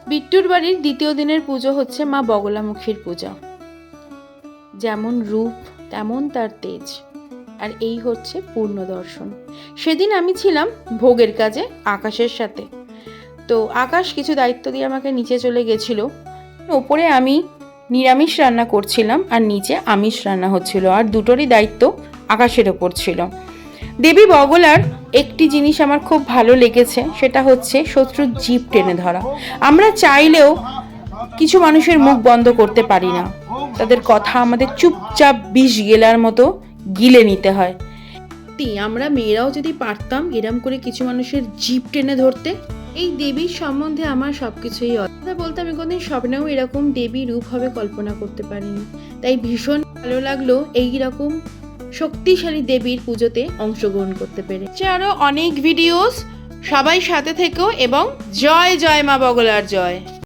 বিট্টুর বাড়ির দ্বিতীয় দিনের পুজো হচ্ছে মা বগলামুখীর পূজা। যেমন রূপ তেমন তার তেজ, আর এই হচ্ছে পূর্ণ দর্শন। সেদিন আমি ছিলাম ভোগের কাজে আকাশের সাথে। তো আকাশ কিছু দায়িত্ব দিয়ে আমাকে নিচে চলে গেছিল। ওপরে আমি নিরামিষ রান্না করছিলাম আর নিচে আমিষ রান্না হচ্ছিল, আর দুটোরই দায়িত্ব আকাশের ওপর ছিল। দেবী বগলার একটি জিনিস আমার খুব ভালো লেগেছে, সেটা হচ্ছে শত্রুর জিভ টেনে ধরা। আমরা চাইলেও কিছু মানুষের মুখ বন্ধ করতে পারি না, তাদের কথা আমাদের চুপচাপ বিষ গেলার মতো গিলে নিতে হয়। আমরা মেয়েরাও যদি পারতাম এরম করে কিছু মানুষের জিভ টেনে ধরতে। এই দেবীর সম্বন্ধে আমার সবকিছুই কথা বলতে আমি কোনদিন স্বপ্নেও এরকম দেবী রূপ হবে কল্পনা করতে পারিনি। তাই ভীষণ ভালো লাগলো এইরকম শক্তিশালী দেবীর পুজোতে অংশগ্রহণ করতে পেরে। আরো অনেক ভিডিওস, সবাই সাথে থেকো এবং জয় জয় মা বগলার জয়।